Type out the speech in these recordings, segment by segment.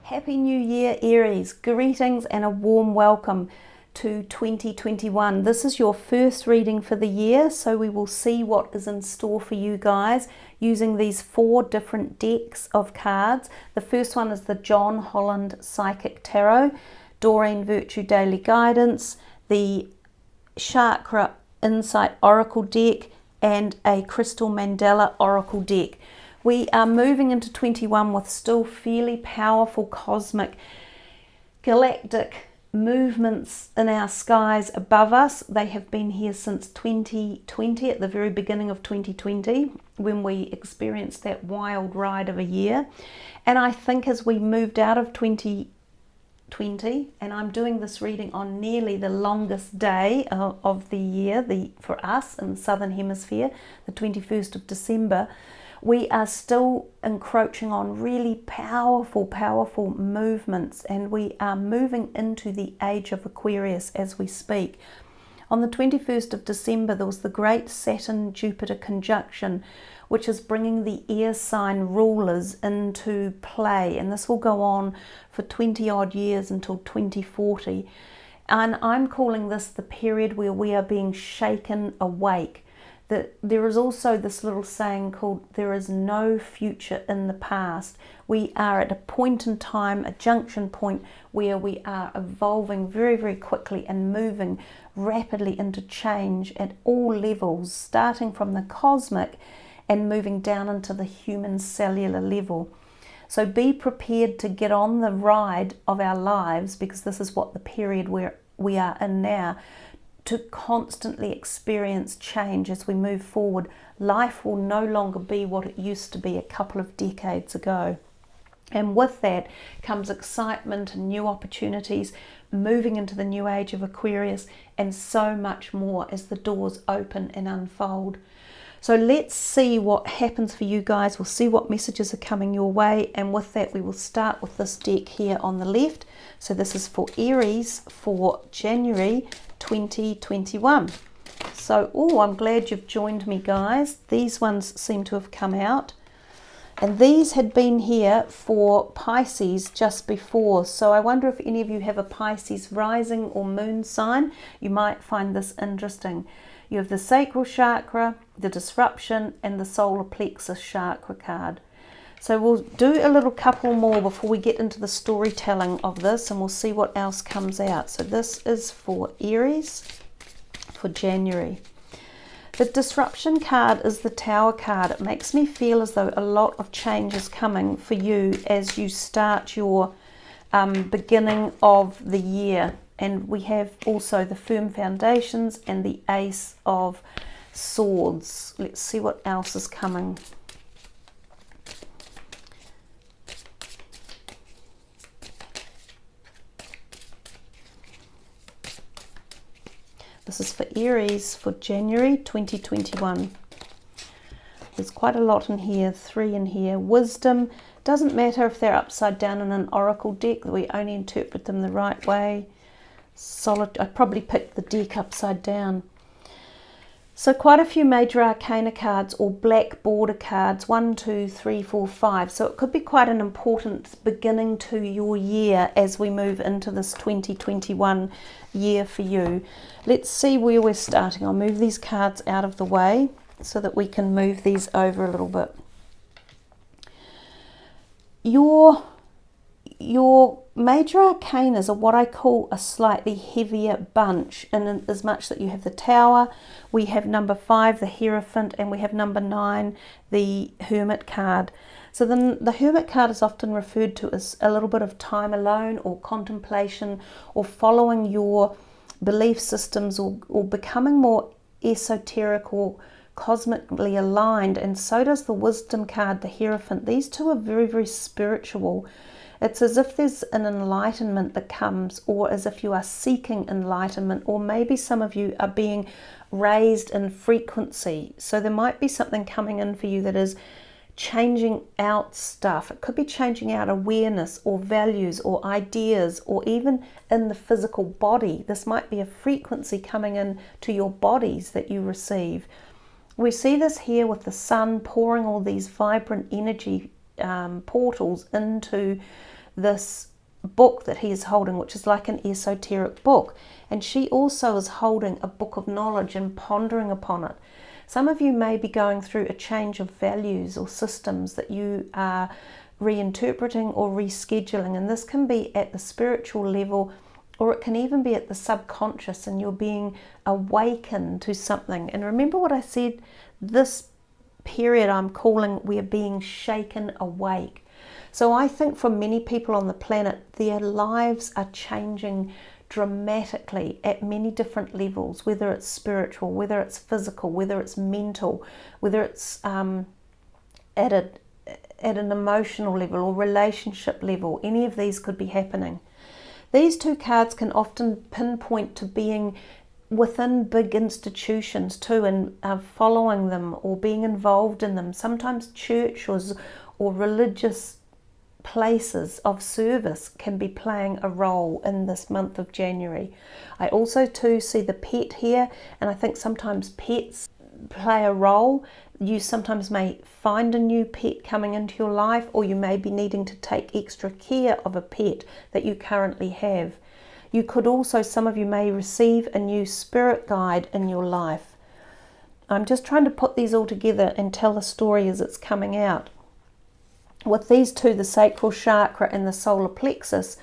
Happy New Year, Aries. Greetings and a warm welcome to 2021. This is your first reading for the year, so we will see what is in store for you guys using these 4 different decks of cards. The first one is the John Holland Psychic Tarot, Doreen Virtue Daily Guidance, the Chakra Insight Oracle deck, and a Crystal Mandala Oracle deck. We are moving into 21 with still fairly powerful cosmic galactic movements in our skies above us. They have been here since 2020, at the very beginning of 2020, when we experienced that wild ride of a year. And I think as we moved out of 2020, and I'm doing this reading on nearly the longest day of the year for us in the Southern Hemisphere, the 21st of December, we are still encroaching on really powerful movements, and we are moving into the age of Aquarius as we speak. On the 21st of December, there was the great Saturn-Jupiter conjunction, which is bringing the air sign rulers into play, and this will go on for 20 odd years until 2040. And I'm calling this the period where we are being shaken awake. There is also this little saying called, there is no future in the past. We are at a point in time, a junction point, where we are evolving very quickly and moving rapidly into change at all levels, starting from the cosmic and moving down into the human cellular level. So be prepared to get on the ride of our lives, because this is what the period where we are in now, to constantly experience change as we move forward. Life will no longer be what it used to be a couple of decades ago. And with that comes excitement and new opportunities, moving into the new age of Aquarius, and so much more as the doors open and unfold. So let's see what happens for you guys. We'll see what messages are coming your way, and with that we will start with this deck here on the left. So this is for Aries for January 2021. So, I'm glad you've joined me, guys. These ones seem to have come out, and these had been here for Pisces just before. So I wonder if any of you have a Pisces rising or moon sign. You might find this interesting. You have the Sacral Chakra, the Disruption, and the Solar Plexus Chakra card. So we'll do a little couple more before we get into the storytelling of this, and we'll see what else comes out. So this is for Aries for January. The Disruption card is the Tower card. It makes me feel as though a lot of change is coming for you as you start your beginning of the year. And we have also the Firm Foundations and the Ace of Swords. Let's see what else is coming. This is for Aries for January 2021. There's quite a lot in here, 3 in here. Wisdom, doesn't matter if they're upside down in an oracle deck, we only interpret them the right way. Solid, I probably picked the deck upside down. So quite a few major arcana cards or black border cards, 1, 2, 3, 4, 5. So it could be quite an important beginning to your year as we move into this 2021 year for you. Let's see where we're starting. I'll move these cards out of the way so that we can move these over a little bit. Your major arcanas are what I call a slightly heavier bunch, in as much that you have the Tower, we have number 5, the Hierophant, and we have number 9, the Hermit card. So then the Hermit card is often referred to as a little bit of time alone, or contemplation, or following your belief systems, or becoming more esoteric or cosmically aligned. And so does the Wisdom card, the Hierophant. These two are very spiritual. It's as if there's an enlightenment that comes, or as if you are seeking enlightenment, or maybe some of you are being raised in frequency. So there might be something coming in for you that is changing out stuff. It could be changing out awareness or values or ideas, or even in the physical body. This might be a frequency coming in to your bodies that you receive. We see this here with the sun pouring all these vibrant energy portals into this book that he is holding, which is like an esoteric book. And she also is holding a book of knowledge and pondering upon it. Some of you may be going through a change of values or systems that you are reinterpreting or rescheduling, and this can be at the spiritual level, or it can even be at the subconscious, and you're being awakened to something. And remember what I said, this period I'm calling we're being shaken awake. So I think for many people on the planet, their lives are changing dramatically at many different levels, whether it's spiritual, whether it's physical, whether it's mental, whether it's at an emotional level or relationship level. Any of these could be happening. These two cards can often pinpoint to being within big institutions too, and following them or being involved in them. Sometimes churches or religious places of service can be playing a role in this month of January. I also too see the pet here, and I think sometimes pets play a role. You sometimes may find a new pet coming into your life, or you may be needing to take extra care of a pet that you currently have. You could also, some of you may receive a new spirit guide in your life. I'm just trying to put these all together and tell a story as it's coming out. With these two, the Sacral Chakra and the Solar Plexus,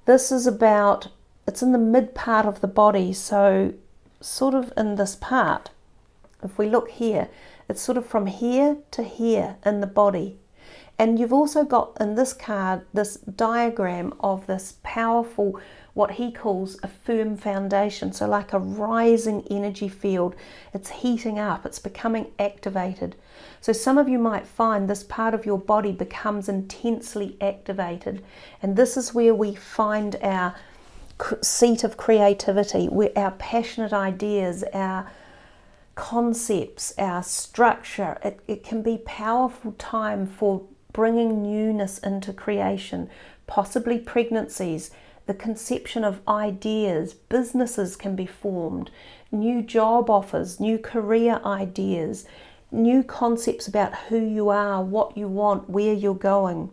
this is about, it's in the mid part of the body, so sort of in this part. If we look here, it's sort of from here to here in the body. And you've also got in this card this diagram of this powerful, what he calls a firm foundation. So like a rising energy field, it's heating up, it's becoming activated. So some of you might find this part of your body becomes intensely activated. And this is where we find our seat of creativity, where our passionate ideas, our concepts, our structure. It can be a powerful time for bringing newness into creation, possibly pregnancies, the conception of ideas, businesses can be formed, new job offers, new career ideas, new concepts about who you are, what you want, where you're going.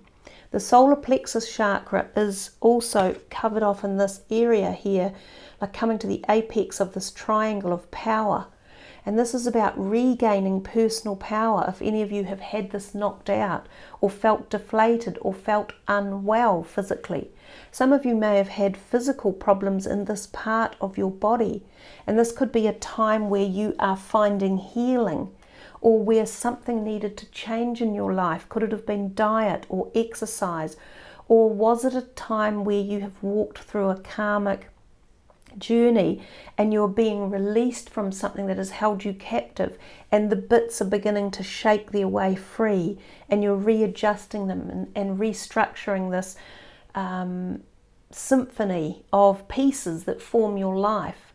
The solar plexus chakra is also covered off in this area here, like coming to the apex of this triangle of power. And this is about regaining personal power. If any of you have had this knocked out, or felt deflated, or felt unwell physically. Some of you may have had physical problems in this part of your body. And this could be a time where you are finding healing, or where something needed to change in your life. Could it have been diet or exercise? Or was it a time where you have walked through a karmic journey and you're being released from something that has held you captive, and the bits are beginning to shake their way free, and you're readjusting them and restructuring this symphony of pieces that form your life.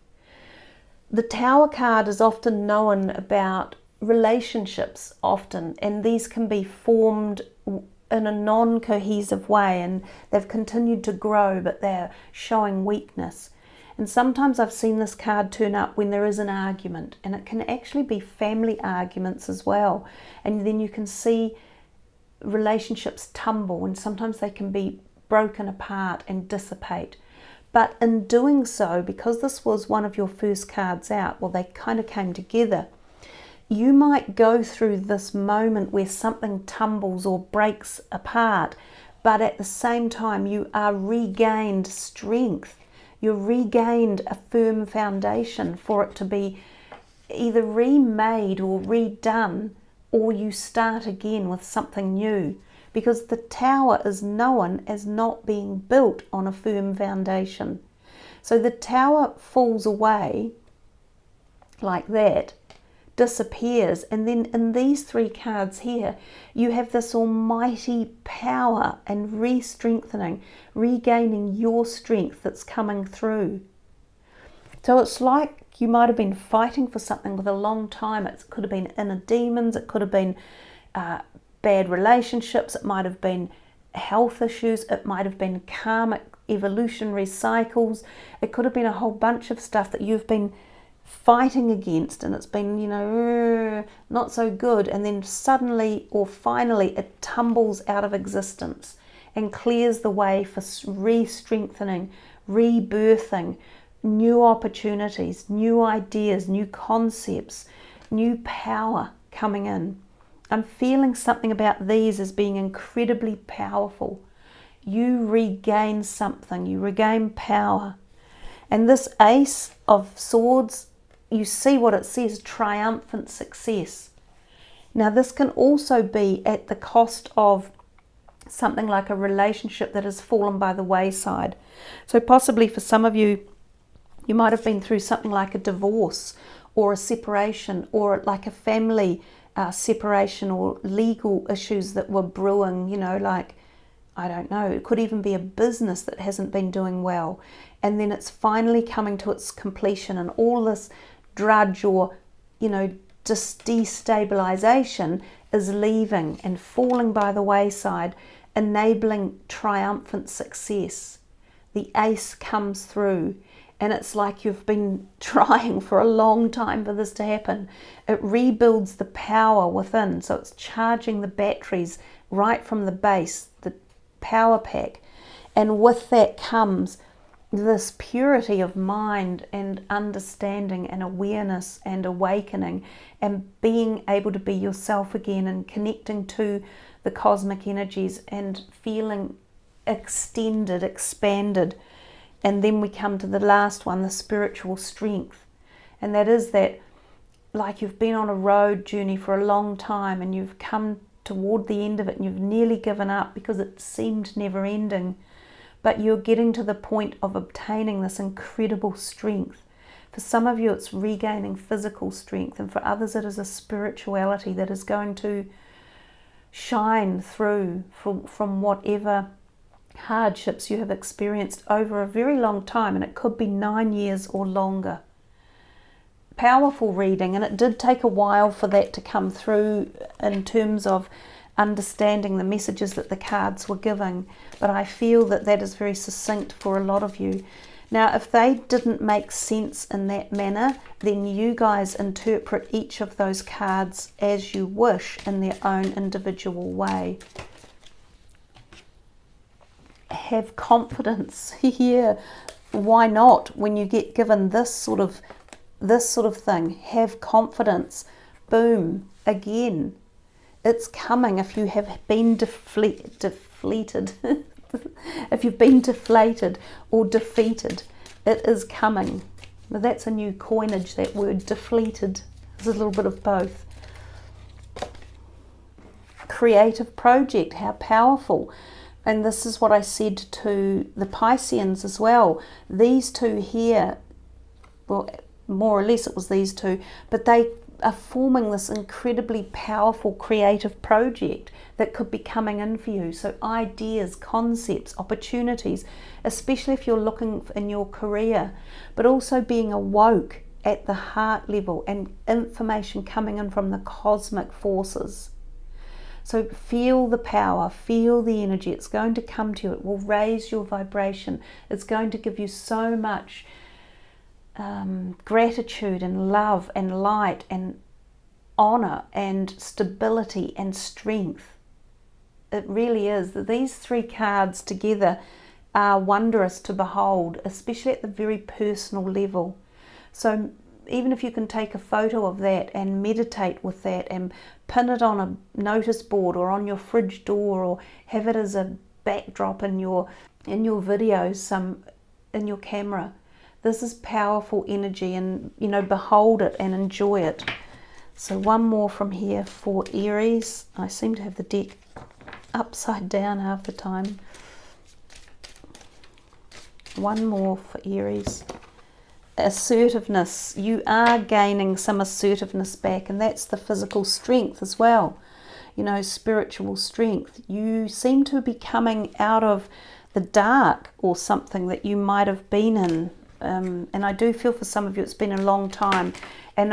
The Tower card is often known about relationships often, and these can be formed in a non-cohesive way, and they've continued to grow, but they're showing weakness. And sometimes I've seen this card turn up when there is an argument, and it can actually be family arguments as well. And then you can see relationships tumble, and sometimes they can be broken apart and dissipate. But in doing so, because this was one of your first cards out, well, they kind of came together. You might go through this moment where something tumbles or breaks apart, but at the same time you are regained strength. You've regained a firm foundation for it to be either remade or redone, or you start again with something new, because the Tower is known as not being built on a firm foundation. So the Tower falls away like that, disappears, and then in these three cards here you have this almighty power and re-strengthening, regaining your strength that's coming through. So it's like you might have been fighting for something with a long time. It could have been inner demons, it could have been bad relationships, it might have been health issues, it might have been karmic evolutionary cycles, it could have been a whole bunch of stuff that you've been fighting against, and it's been, you know, not so good, and then suddenly or finally it tumbles out of existence, and clears the way for re-strengthening, rebirthing, new opportunities, new ideas, new concepts, new power coming in. I'm feeling something about these as being incredibly powerful. You regain something, you regain power. And this Ace of Swords, you see what it says, triumphant success. Now this can also be at the cost of something like a relationship that has fallen by the wayside. So possibly for some of you, you might have been through something like a divorce or a separation, or like a family separation, or legal issues that were brewing, you know, like, I don't know, it could even be a business that hasn't been doing well, and then it's finally coming to its completion, and all this drudge or, you know, destabilization is leaving and falling by the wayside, enabling triumphant success. The Ace comes through, and it's like you've been trying for a long time for this to happen. It rebuilds the power within, so it's charging the batteries right from the base, the power pack, and with that comes this purity of mind and understanding and awareness and awakening and being able to be yourself again and connecting to the cosmic energies and feeling extended, expanded. And then we come to the last one, the spiritual strength. And that is that, like, you've been on a road journey for a long time and you've come toward the end of it and you've nearly given up because it seemed never ending. But you're getting to the point of obtaining this incredible strength. For some of you, it's regaining physical strength, and for others, it is a spirituality that is going to shine through from whatever hardships you have experienced over a very long time, and it could be 9 years or longer. Powerful reading, and it did take a while for that to come through in terms of understanding the messages that the cards were giving, but I feel that that is very succinct for a lot of you. Now, if they didn't make sense in that manner, then you guys interpret each of those cards as you wish in their own individual way. Have confidence here. Why not? When you get given this sort of thing, have confidence. Boom, again, it's coming. If you have been deflated if you've been deflated or defeated, it is coming. Now, that's a new coinage, that word, deflated. There's a little bit of both. Creative project, how powerful. And this is what I said to the Pisceans as well. These two here, well, more or less it was these two, but they are forming this incredibly powerful creative project that could be coming in for you. So ideas, concepts, opportunities, especially if you're looking in your career, but also being awoke at the heart level and information coming in from the cosmic forces. So feel the power, feel the energy. It's going to come to you. It will raise your vibration. It's going to give you so much gratitude and love and light and honor and stability and strength. It really is. These three cards together are wondrous to behold, especially at the very personal level. So even if you can take a photo of that and meditate with that and pin it on a notice board or on your fridge door, or have it as a backdrop in your videos, in your camera. This is powerful energy, and you know, behold it and enjoy it. So one more from here for Aries. I seem to have the deck upside down half the time. One more for Aries. Assertiveness. You are gaining some assertiveness back, and that's the physical strength as well. You know, spiritual strength. You seem to be coming out of the dark or something that you might have been in. And I do feel for some of you it's been a long time, and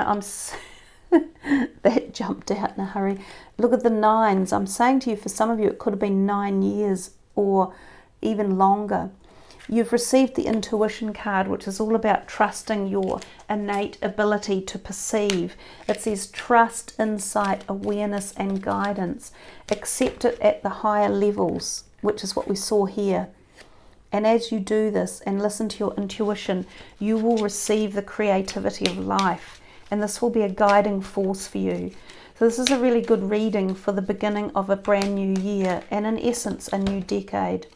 that jumped out in a hurry. Look at the nines. I'm saying to you, for some of you it could have been 9 years or even longer. You've received the intuition card, which is all about trusting your innate ability to perceive. It says trust, insight, awareness and guidance. Accept it at the higher levels. which is what we saw here. And as you do this and listen to your intuition, you will receive the creativity of life. And this will be a guiding force for you. So this is a really good reading for the beginning of a brand new year and in essence a new decade.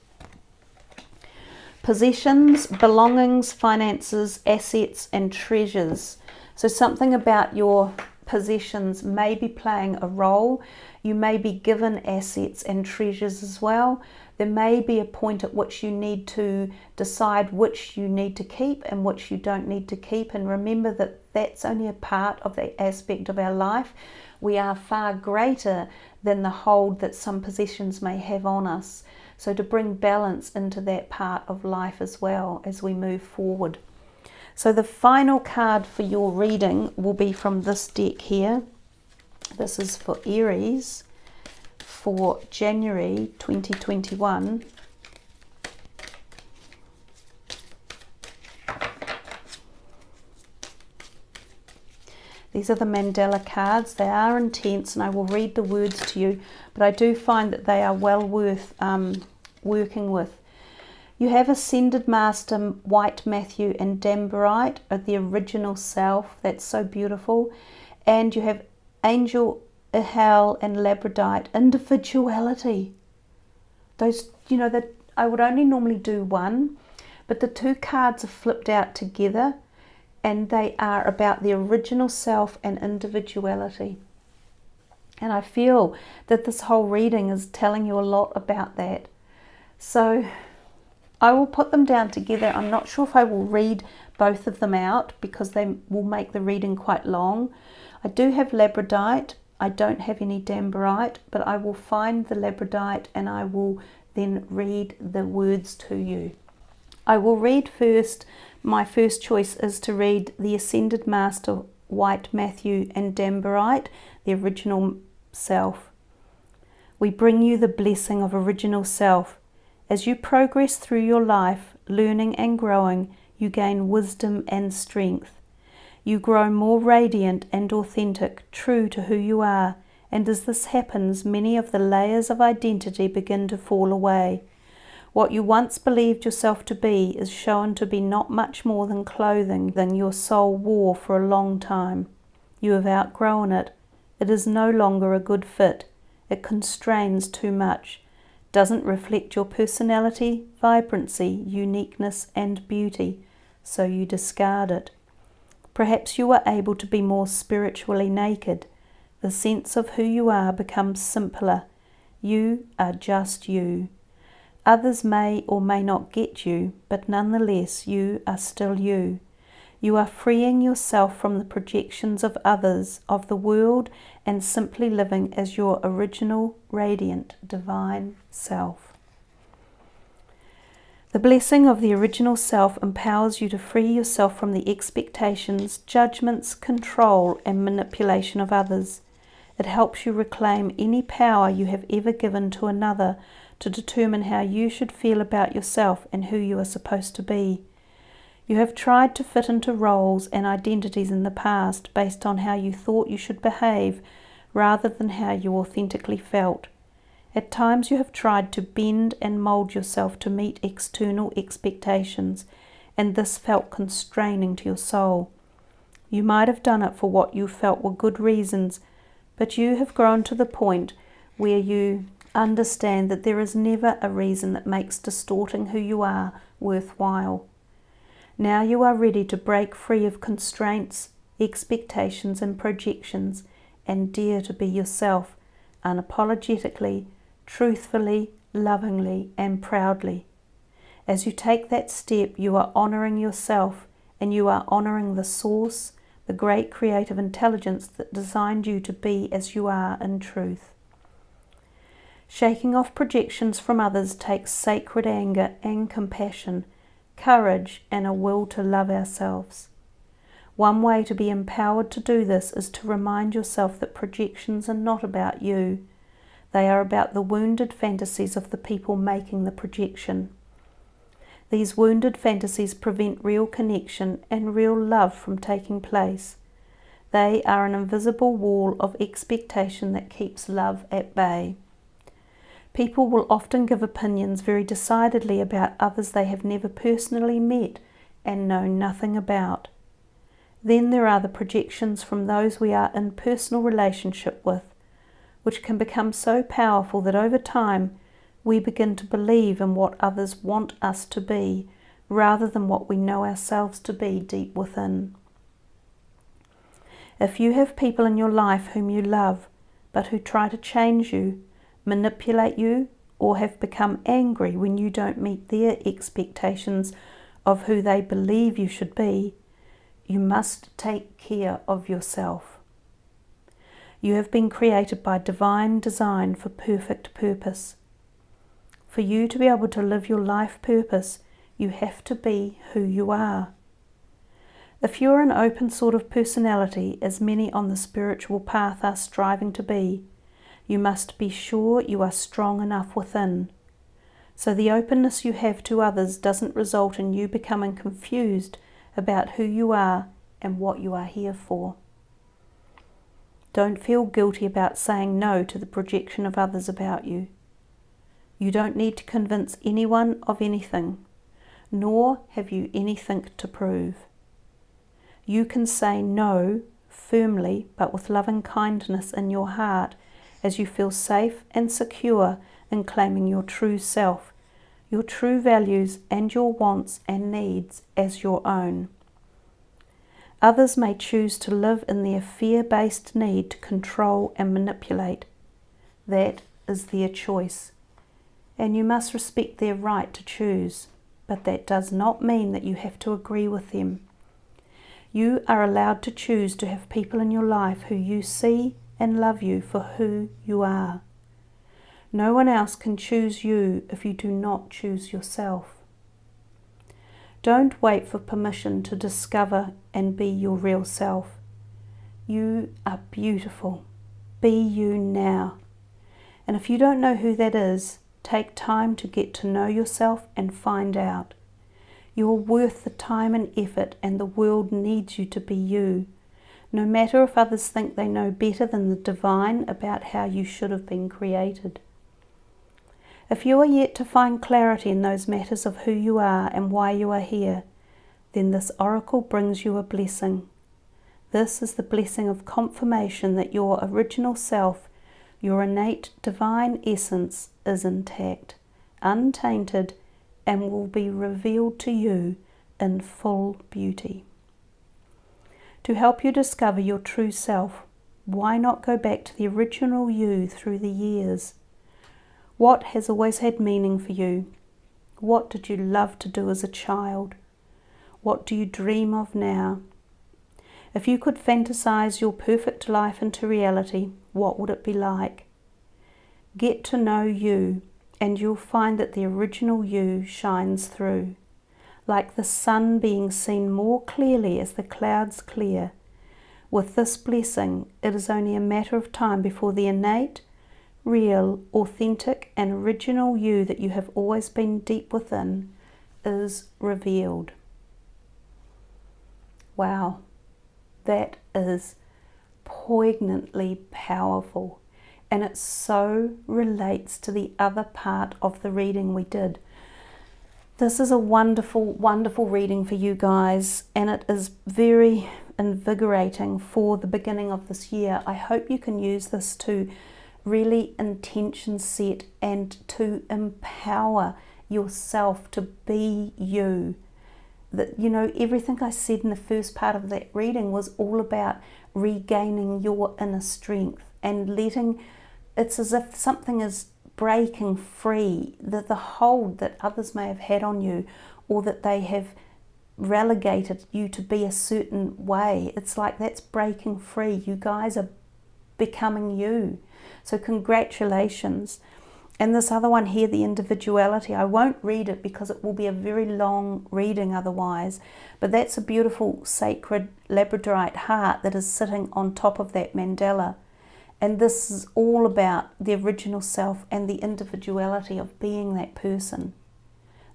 Possessions, belongings, finances, assets and treasures. So something about your possessions may be playing a role. You may be given assets and treasures as well. There may be a point at which you need to decide which you need to keep and which you don't need to keep. And remember that that's only a part of the aspect of our life. We are far greater than the hold that some possessions may have on us. So to bring balance into that part of life as well as we move forward. So the final card for your reading will be from this deck here. This is for Aries for January 2021. These are the Mandela cards. They are intense and I will read the words to you, but I do find that they are well worth working with. You have Ascended Master, White Matthew and Damberite of the original self. That's so beautiful. And you have Angel Ahel and Labradorite, individuality. Those, you know, that I would only normally do one, but the two cards are flipped out together and they are about the original self and individuality. And I feel that this whole reading is telling you a lot about that. So I will put them down together. I'm not sure if I will read both of them out because they will make the reading quite long. I do have Labradorite. I don't have any Damberite, but I will find the Labradorite and I will then read the words to you. I will read first. My first choice is to read the Ascended Master, White Matthew and Damberite, the original self. We bring you the blessing of original self. As you progress through your life, learning and growing, you gain wisdom and strength. You grow more radiant and authentic, true to who you are, and as this happens, many of the layers of identity begin to fall away. What you once believed yourself to be is shown to be not much more than clothing than your soul wore for a long time. You have outgrown it. It is no longer a good fit. It constrains too much, doesn't reflect your personality, vibrancy, uniqueness and beauty, so you discard it. Perhaps you are able to be more spiritually naked. The sense of who you are becomes simpler. You are just you. Others may or may not get you, but nonetheless you are still you. You are freeing yourself from the projections of others, of the world, and simply living as your original, radiant, divine self. The blessing of the original self empowers you to free yourself from the expectations, judgments, control, and manipulation of others. It helps you reclaim any power you have ever given to another to determine how you should feel about yourself and who you are supposed to be. You have tried to fit into roles and identities in the past based on how you thought you should behave rather than how you authentically felt. At times you have tried to bend and mold yourself to meet external expectations, and this felt constraining to your soul. You might have done it for what you felt were good reasons, but you have grown to the point where you understand that there is never a reason that makes distorting who you are worthwhile. Now you are ready to break free of constraints, expectations and projections and dare to be yourself, unapologetically, truthfully, lovingly and proudly. As you take that step, you are honouring yourself and you are honouring the source, the great creative intelligence that designed you to be as you are in truth. Shaking off projections from others takes sacred anger and compassion, courage and a will to love ourselves. One way to be empowered to do this is to remind yourself that projections are not about you. They are about the wounded fantasies of the people making the projection. These wounded fantasies prevent real connection and real love from taking place. They are an invisible wall of expectation that keeps love at bay. People will often give opinions very decidedly about others they have never personally met and know nothing about. Then there are the projections from those we are in personal relationship with, which can become so powerful that over time we begin to believe in what others want us to be, rather than what we know ourselves to be deep within. If you have people in your life whom you love, but who try to change you, manipulate you, or have become angry when you don't meet their expectations of who they believe you should be, you must take care of yourself. You have been created by divine design for perfect purpose. For you to be able to live your life purpose, you have to be who you are. If you're an open sort of personality, as many on the spiritual path are striving to be, you must be sure you are strong enough within. So the openness you have to others doesn't result in you becoming confused about who you are and what you are here for. Don't feel guilty about saying no to the projection of others about you. You don't need to convince anyone of anything, nor have you anything to prove. You can say no firmly, but with loving kindness in your heart, as you feel safe and secure in claiming your true self, your true values and your wants and needs as your own. Others may choose to live in their fear-based need to control and manipulate. That is their choice, and you must respect their right to choose, but that does not mean that you have to agree with them. You are allowed to choose to have people in your life who you see and love you for who you are. No one else can choose you if you do not choose yourself. Don't wait for permission to discover and be your real self. You are beautiful. Be you now. And if you don't know who that is, take time to get to know yourself and find out. You are worth the time and effort, and the world needs you to be you, no matter if others think they know better than the divine about how you should have been created. If you are yet to find clarity in those matters of who you are and why you are here, then this oracle brings you a blessing. This is the blessing of confirmation that your original self, your innate divine essence, is intact, untainted, and will be revealed to you in full beauty. To help you discover your true self, why not go back to the original you through the years? What has always had meaning for you? What did you love to do as a child? What do you dream of now? If you could fantasize your perfect life into reality, what would it be like? Get to know you, and you'll find that the original you shines through, like the sun being seen more clearly as the clouds clear. With this blessing, it is only a matter of time before the innate, real, authentic, and original you that you have always been deep within is revealed. Wow, that is poignantly powerful. And it so relates to the other part of the reading we did. This is a wonderful, wonderful reading for you guys, and it is very invigorating for the beginning of this year. I hope you can use this to really intention set and to empower yourself to be you. That, you know, everything I said in the first part of that reading was all about regaining your inner strength and letting, it's as if something is breaking free, that the hold that others may have had on you, or that they have relegated you to be a certain way. It's like that's breaking free. You guys are becoming you. So congratulations. And this other one here, the individuality, I won't read it because it will be a very long reading otherwise, but that's a beautiful sacred labradorite heart that is sitting on top of that mandala. And this is all about the original self and the individuality of being that person.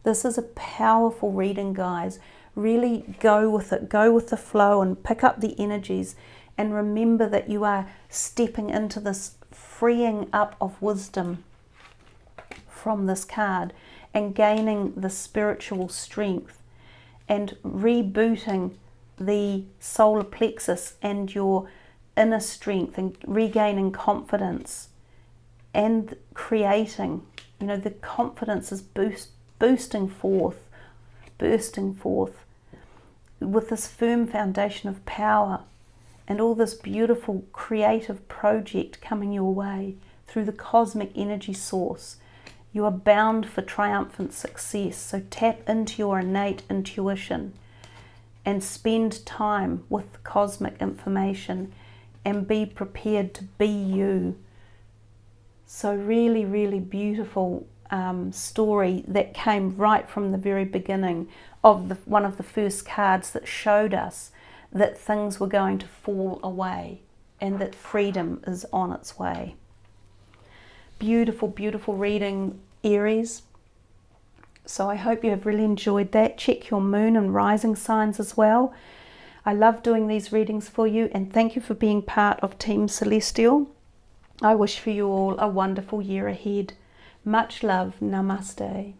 This is a powerful reading, guys. Really go with it, go with the flow and pick up the energies, and remember that you are stepping into this freeing up of wisdom. from this card and gaining the spiritual strength and rebooting the solar plexus and your inner strength and regaining confidence and creating, you know, the confidence is bursting forth with this firm foundation of power and all this beautiful creative project coming your way through the cosmic energy source. You are bound for triumphant success, so tap into your innate intuition and spend time with cosmic information and be prepared to be you. So really, really beautiful story that came right from the very beginning of one of the first cards that showed us that things were going to fall away and that freedom is on its way. Beautiful, beautiful reading, Aries. So I hope you have really enjoyed that. Check your moon and rising signs as well. I love doing these readings for you, and thank you for being part of Team Celestial. I wish for you all a wonderful year ahead. Much love. Namaste.